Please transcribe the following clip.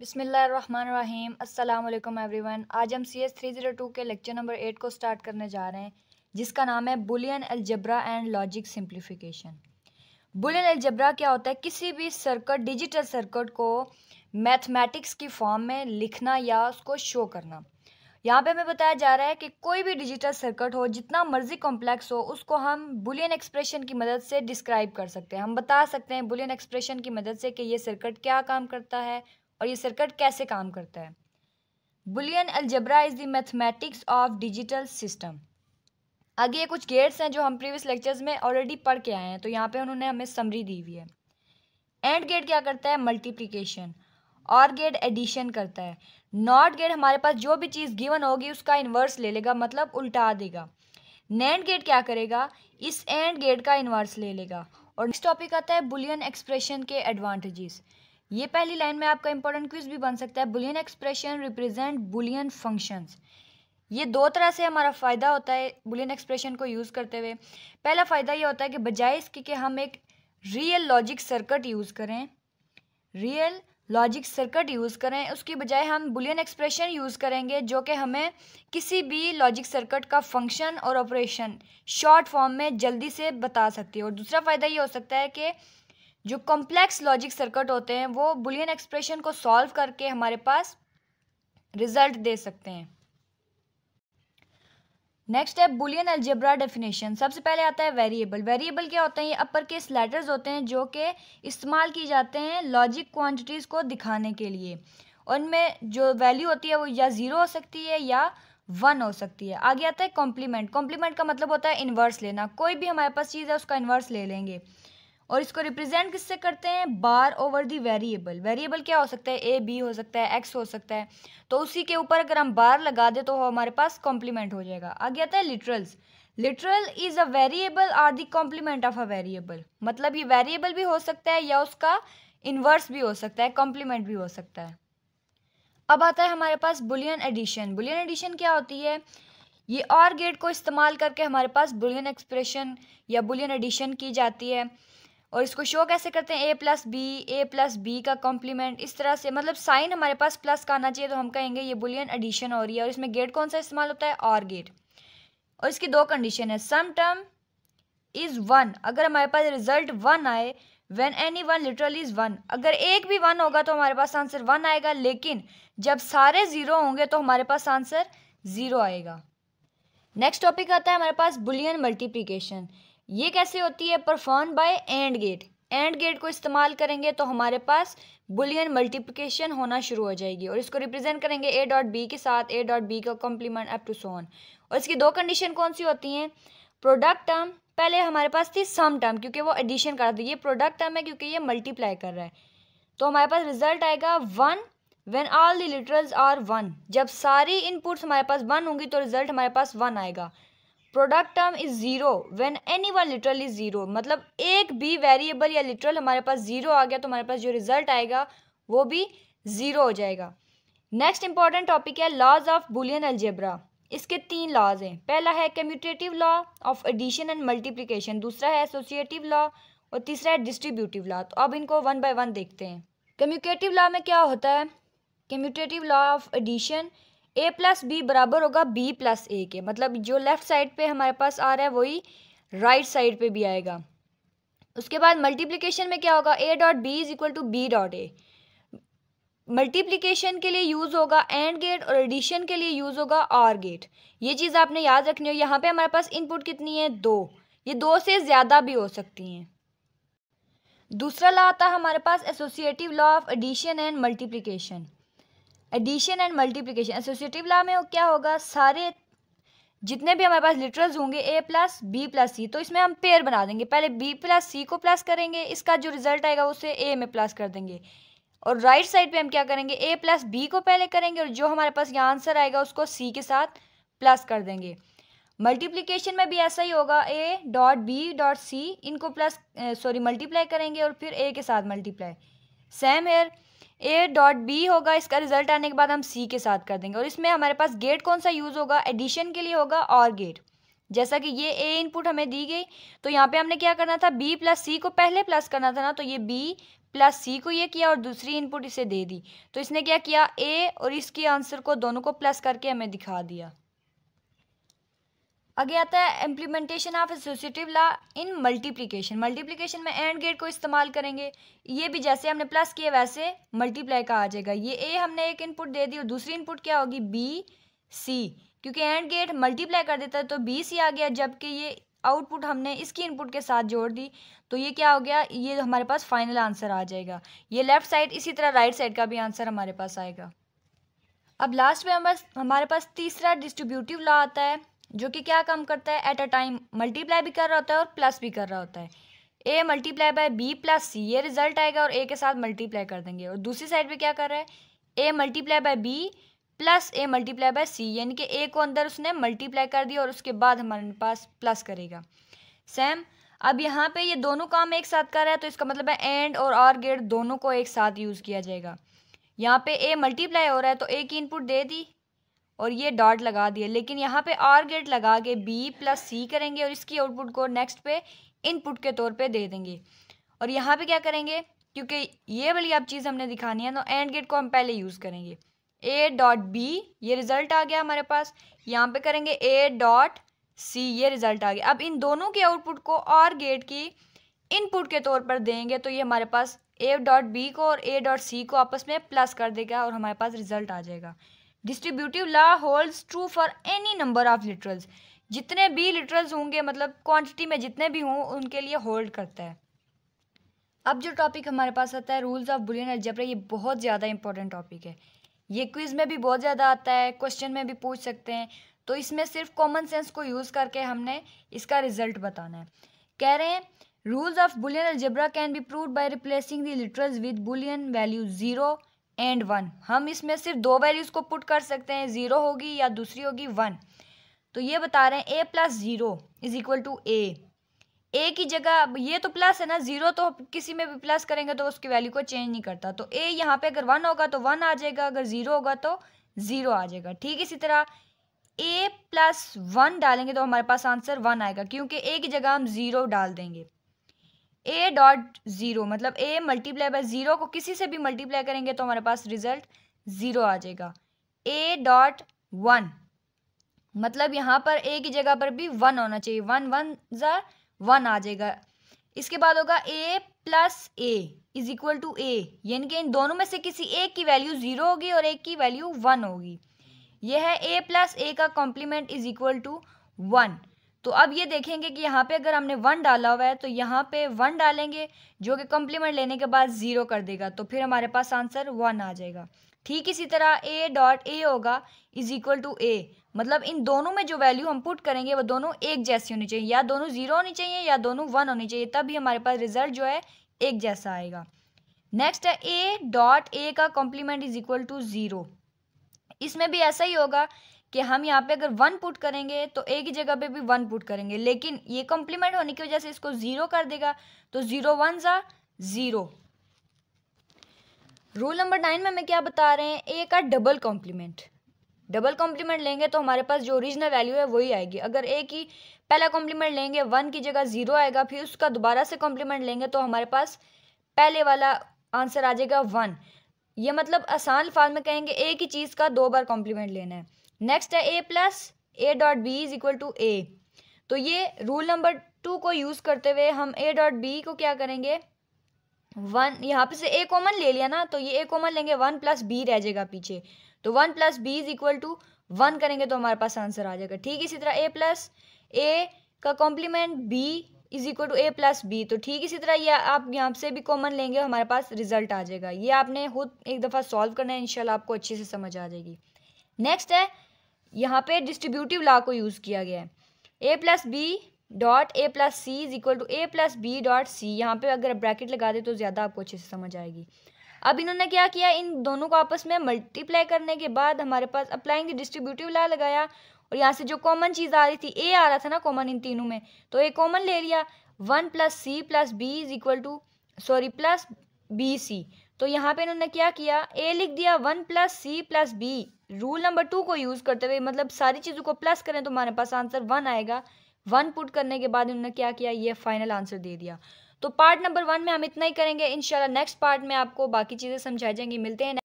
बिस्मिल्लाहिर्रहमानिर्रहीम अस्सलाम वालेकुम एवरीवन। आज हम CS 302 के लेक्चर नंबर 8 को स्टार्ट करने जा रहे हैं, जिसका नाम है Boolean algebra and logic simplification. Boolean algebra क्या होता है? किसी भी सर्किट, डिजिटल सर्किट को मैथमेटिक्स की फॉर्म में लिखना या उसको शो करना। यहाँ पे हमें बताया जा रहा है कि कोई भी डिजिटल सर्किट हो, जितना मर्जी कॉम्प्लेक्स हो, उसको हम बुलियन एक्सप्रेशन की मदद से डिस्क्राइब कर सकते हैं। हम बता सकते हैं बुलियन एक्सप्रेशन की मदद से कि ये सर्किट क्या काम करता है और ये सर्किट कैसे काम करता है। Boolean algebra is the mathematics of digital system. आगे ये कुछ गेट्स हैं जो हम प्रीवियस लेक्चर्स में ऑलरेडी पढ़ के आए हैं, तो यहाँ पे उन्होंने हमें समरी दी हुई है। एंड गेट क्या करता है? मल्टीप्लिकेशन। और गेट एडिशन करता है। नॉट गेट हमारे पास जो भी चीज़ गिवन होगी उसका इन्वर्स ले लेगा, मतलब उल्टा देगा। नैंड गेट क्या करेगा? इस एंड गेट का इन्वर्स ले लेगा। और नेक्स्ट टॉपिक आता है बुलियन एक्सप्रेशन के एडवांटेजेस। ये पहली लाइन में आपका इंपॉर्टेंट क्विज भी बन सकता है। Boolean expression represent Boolean functions. ये दो तरह से हमारा फ़ायदा होता है बुलियन एक्सप्रेशन को यूज़ करते हुए। पहला फ़ायदा ये होता है कि बजाय इसके कि हम एक रियल लॉजिक सर्किट यूज़ करें, उसकी बजाय हम बुलियन एक्सप्रेशन यूज़ करेंगे, जो कि हमें किसी भी लॉजिक सर्किट का फंक्शन और ऑपरेशन शॉर्ट फॉर्म में जल्दी से बता सकती है। और दूसरा फ़ायदा ये हो सकता है कि जो कॉम्प्लेक्स लॉजिक सर्किट होते हैं वो बुलियन एक्सप्रेशन को सॉल्व करके हमारे पास रिजल्ट दे सकते हैं। नेक्स्ट है बुलियन अलजेब्रा डेफिनेशन। सबसे पहले आता है वेरिएबल। वेरिएबल क्या होते हैं? ये अपर केस लेटर्स होते हैं जो कि इस्तेमाल की जाते हैं लॉजिक क्वांटिटीज़ को दिखाने के लिए। उनमें जो वैल्यू होती है वो या ज़ीरो हो सकती है या 1 हो सकती है। आगे आता है कॉम्प्लीमेंट। कॉम्प्लीमेंट का मतलब होता है इन्वर्स लेना। कोई भी हमारे पास चीज़ है उसका इन्वर्स ले लेंगे। और इसको रिप्रेजेंट किससे करते हैं? बार ओवर दी वेरिएबल। वेरिएबल क्या हो सकता है? ए बी हो सकता है, एक्स हो सकता है। तो उसी के ऊपर अगर हम बार लगा दे तो हमारे पास कॉम्प्लीमेंट हो जाएगा। आगे आता है literals. Literal is a variable or the complement of a variable. मतलब ये वेरिएबल भी हो सकता है या उसका इन्वर्स भी हो सकता है, कॉम्प्लीमेंट भी हो सकता है। अब आता है हमारे पास बुलियन एडिशन। बुलियन एडिशन क्या होती है? ये और गेट को इस्तेमाल करके हमारे पास बुलियन एक्सप्रेशन या बुलियन एडिशन की जाती है। और इसको शो कैसे करते हैं? ए प्लस बी का कॉम्प्लीमेंट। इस तरह से, मतलब साइन हमारे पास प्लस का आना चाहिए, तो हम कहेंगे ये बुलियन एडिशन हो रही है। और इसमें गेट कौन सा इस्तेमाल होता है? और गेट। और इसकी दो कंडीशन है। सम टर्म इज 1, अगर हमारे पास रिजल्ट 1 आए। When any one literally is 1, अगर एक भी 1 होगा तो हमारे पास आंसर 1 आएगा, लेकिन जब सारे 0 होंगे तो हमारे पास आंसर 0 आएगा। नेक्स्ट टॉपिक आता है हमारे पास बुलियन मल्टीप्लिकेशन। ये कैसे होती है? Perform by and gate. And gate को इस्तेमाल करेंगे तो हमारे पास बुलियन मल्टीप्लिकेशन होना शुरू हो जाएगी। और इसको रिप्रेजेंट करेंगे ए डॉट बी के साथ, ए डॉट बी का complement up to so on. और इसकी दो कंडीशन कौन सी होती हैं? प्रोडक्ट टर्म, पहले हमारे पास थी सम टर्म क्योंकि वो एडिशन कर रहा था। ये प्रोडक्ट टर्म है क्योंकि ये मल्टीप्लाई कर रहा है। तो हमारे पास रिजल्ट आएगा 1 when all the literals are 1। जब सारी इनपुट्स हमारे पास 1 होंगी तो रिजल्ट हमारे पास 1 आएगा। Product term is 0 when any one literal is 0, मतलब एक भी वेरिएबल या लिटरल हमारे पास 0 आ गया तो हमारे पास जो रिजल्ट आएगा वो भी 0 हो जाएगा। नेक्स्ट इंपॉर्टेंट टॉपिक है लॉज ऑफ बुलियन अलजेब्रा। इसके 3 लॉज हैं। पहला है commutative law of addition and multiplication, दूसरा है एसोसिएटिव लॉ और तीसरा है डिस्ट्रीब्यूटिव लॉ। तो अब इनको 1 बाय 1 देखते हैं। कम्यूटेटिव लॉ में क्या होता है? Commutative law of addition, A plus B बराबर होगा बी प्लस ए के, मतलब जो लेफ्ट साइड पे हमारे पास आ रहा है वही राइट साइड पे भी आएगा। उसके बाद मल्टीप्लिकेशन में क्या होगा? A dot B is equal to B dot A. Multiplication के लिए यूज़ होगा एंड गेट और एडिशन के लिए यूज़ होगा और गेट। ये चीज़ आपने याद रखनी हो। यहाँ पे हमारे पास इनपुट कितनी है? 2। ये 2 से ज़्यादा भी हो सकती हैं। दूसरा लॉ आता है हमारे पास associative law of addition and multiplication. Addition and multiplication associative law में क्या होगा? सारे जितने भी हमारे पास लिटरल्स होंगे ए प्लस बी प्लस सी, तो इसमें हम पेयर बना देंगे। पहले बी प्लस सी को प्लस करेंगे, इसका जो रिजल्ट आएगा उसे ए में प्लस कर देंगे। और राइट साइड पे हम क्या करेंगे? ए प्लस बी को पहले करेंगे और जो हमारे पास यहाँ आंसर आएगा उसको सी के साथ प्लस कर देंगे। मल्टीप्लिकेशन में भी ऐसा ही होगा। A dot B dot C, इनको मल्टीप्लाई करेंगे और फिर ए के साथ multiply. Same here A dot B होगा, इसका रिजल्ट आने के बाद हम सी के साथ कर देंगे। और इसमें हमारे पास गेट कौन सा यूज़ होगा? एडिशन के लिए होगा और गेट। जैसा कि ये ए इनपुट हमें दी गई तो यहाँ पे हमने क्या करना था? बी प्लस सी को पहले प्लस करना था ना, तो ये बी प्लस सी को ये किया और दूसरी इनपुट इसे दे दी। तो इसने क्या किया, ए और इसके आंसर को दोनों को प्लस करके हमें दिखा दिया। आगे आता है implementation of associative law in multiplication. Multiplication में एंड गेट को इस्तेमाल करेंगे। ये भी जैसे हमने प्लस किया वैसे मल्टीप्लाई का आ जाएगा। ये ए हमने एक इनपुट दे दी और दूसरी इनपुट क्या होगी, बी सी, क्योंकि एंड गेट मल्टीप्लाई कर देता है तो बी सी आ गया, जबकि ये आउटपुट हमने इसकी इनपुट के साथ जोड़ दी तो ये क्या हो गया, ये हमारे पास फाइनल आंसर आ जाएगा। ये लेफ्ट साइड, इसी तरह राइट साइड का भी आंसर हमारे पास आएगा। अब लास्ट में हमारे पास तीसरा डिस्ट्रीब्यूटिव लॉ आता है, जो कि क्या काम करता है, एट अ टाइम मल्टीप्लाई भी कर रहा होता है और प्लस भी कर रहा होता है। A multiply by B plus सी, ये रिजल्ट आएगा और ए के साथ मल्टीप्लाई कर देंगे। और दूसरी साइड पे क्या कर रहा है, A multiply by B plus A multiply by C, यानी कि ए को अंदर उसने मल्टीप्लाई कर दिया और उसके बाद हमारे पास प्लस करेगा। सेम अब यहाँ पे ये दोनों काम एक साथ कर रहा है तो इसका मतलब है एंड और आर गेट दोनों को एक साथ यूज़ किया जाएगा। यहाँ पे ए मल्टीप्लाई हो रहा है तो ए की इनपुट दे दी और ये डॉट लगा दिया, लेकिन यहाँ पे आर गेट लगा के बी प्लस सी करेंगे और इसकी आउटपुट को नेक्स्ट पे इनपुट के तौर पे दे देंगे। और यहाँ पे क्या करेंगे, क्योंकि ये वाली अब चीज़ हमने दिखानी है तो एंड गेट को हम पहले यूज़ करेंगे। ए डॉट बी, ये रिज़ल्ट आ गया हमारे पास। यहाँ पे करेंगे ए डॉट सी, ये रिज़ल्ट आ गया। अब इन दोनों के आउटपुट को आर गेट की इनपुट के तौर पर देंगे तो ये हमारे पास ए डॉट बी को और ए डॉट सी को आपस में प्लस कर देगा और हमारे पास रिजल्ट आ जाएगा। Distributive law holds true for any number of literals, जितने भी लिटरल्स होंगे, मतलब क्वांटिटी में जितने भी हों उनके लिए होल्ड करता है। अब जो टॉपिक हमारे पास आता है रूल्स ऑफ बुलियन अलजेब्रा, ये बहुत ज़्यादा इंपॉर्टेंट टॉपिक है। ये क्विज में भी बहुत ज़्यादा आता है, क्वेश्चन में भी पूछ सकते हैं, तो इसमें सिर्फ कॉमन सेंस को यूज़ करके हमने इसका रिजल्ट बताना है। कह रहे हैं rules of Boolean algebra can be proved by replacing the literals with Boolean value 0 and 1। हम इसमें सिर्फ दो वैल्यूज़ को पुट कर सकते हैं, 0 होगी या दूसरी होगी 1। तो ये बता रहे हैं ए प्लस 0 इज इक्वल टू ए की जगह, ये तो प्लस है ना, 0 तो किसी में भी प्लस करेंगे तो उसकी वैल्यू को चेंज नहीं करता, तो ए यहाँ पे अगर 1 होगा तो 1 आ जाएगा, अगर 0 होगा तो 0 आ जाएगा। ठीक इसी तरह ए प्लस 1 डालेंगे तो हमारे पास आंसर 1 आएगा, क्योंकि ए की जगह हम 0 डाल देंगे। ए डॉट 0 मतलब ए मल्टीप्लाई बाय 0 को किसी से भी मल्टीप्लाई करेंगे तो हमारे पास रिजल्ट 0 आ जाएगा। ए डॉट 1 मतलब यहाँ पर ए की जगह पर भी 1 होना चाहिए, 1 1 ज़ा 1 आ जाएगा। इसके बाद होगा A plus A is equal to A, यानी कि इन दोनों में से किसी एक की वैल्यू 0 होगी और एक की वैल्यू 1 होगी। यह है ए प्लस ए का कॉम्प्लीमेंट इज इक्वल टू 1। तो अब ये देखेंगे कि यहाँ पे अगर हमने 1 डाला हुआ है तो यहाँ पे 1 डालेंगे जो कि कॉम्प्लीमेंट लेने के बाद 0 कर देगा, तो फिर हमारे पास आंसर 1 आ जाएगा। ठीक इसी तरह ए डॉट ए होगा इज इक्वल टू ए, मतलब इन दोनों में जो वैल्यू हम पुट करेंगे वो दोनों एक जैसी होनी चाहिए, या दोनों 0 होनी चाहिए या दोनों 1 होनी चाहिए, तभी हमारे पास रिजल्ट जो है एक जैसा आएगा। नेक्स्ट है ए डॉट ए का कॉम्प्लीमेंट इज इक्वल टू 0। इसमें भी ऐसा ही होगा कि हम यहाँ पे अगर 1 पुट करेंगे तो ए की जगह पे भी 1 पुट करेंगे, लेकिन ये कॉम्प्लीमेंट होने की वजह से इसको 0 कर देगा, तो 0 1 ज़ा 0। रूल नंबर 9 में हमें क्या बता रहे हैं, ए का डबल कॉम्प्लीमेंट। डबल कॉम्प्लीमेंट लेंगे तो हमारे पास जो ओरिजिनल वैल्यू है वही आएगी। अगर ए की पहला कॉम्प्लीमेंट लेंगे 1 की जगह 0 आएगा, फिर उसका दोबारा से कॉम्प्लीमेंट लेंगे तो हमारे पास पहले वाला आंसर आ जाएगा 1। ये मतलब आसान अल्फाज में कहेंगे ए की चीज़ का 2 बार कॉम्प्लीमेंट लेना है। नेक्स्ट है A plus A dot B is equal to A. तो ये रूल नंबर 2 को यूज़ करते हुए हम ए डॉट बी को क्या करेंगे, 1 यहाँ पे से ए कॉमन ले लिया ना, तो ये ए कॉमन लेंगे, 1 प्लस बी रह जाएगा पीछे, तो 1 plus B is equal to 1 करेंगे तो हमारे पास आंसर आ जाएगा। ठीक इसी तरह ए प्लस ए का complement B is equal to A plus B, तो ठीक इसी तरह ये आप यहाँ से भी कॉमन लेंगे, हमारे पास रिजल्ट आ जाएगा। ये आपने खुद एक दफ़ा सॉल्व करना है, इंशाल्लाह आपको अच्छे से समझ आ जाएगी। नेक्स्ट है यहाँ पे डिस्ट्रीब्यूटिव लॉ को यूज़ किया गया है, A plus B dot A plus C is equal to A plus B dot C. यहाँ पे अगर ब्रैकेट लगा दे तो ज़्यादा आपको अच्छे से समझ आएगी। अब इन्होंने क्या किया, इन दोनों को आपस में मल्टीप्लाई करने के बाद हमारे पास अप्लाइंग डिस्ट्रीब्यूटिव लॉ लगाया, और यहाँ से जो कॉमन चीज़ आ रही थी, ए आ रहा था ना कॉमन इन तीनों में, तो ए कॉमन ले लिया, 1 plus C plus B is equal to plus B C. तो यहाँ पे इन्होंने क्या किया, ए लिख दिया 1 plus C plus B, rule number 2 को यूज़ करते हुए, मतलब सारी चीज़ों को प्लस करें तो हमारे पास आंसर 1 आएगा। 1 पुट करने के बाद इन्होंने क्या किया, ये फाइनल आंसर दे दिया। तो पार्ट नंबर 1 में हम इतना ही करेंगे। इंशाल्लाह नेक्स्ट पार्ट में आपको बाकी चीज़ें समझाई जाएंगी। मिलते हैं।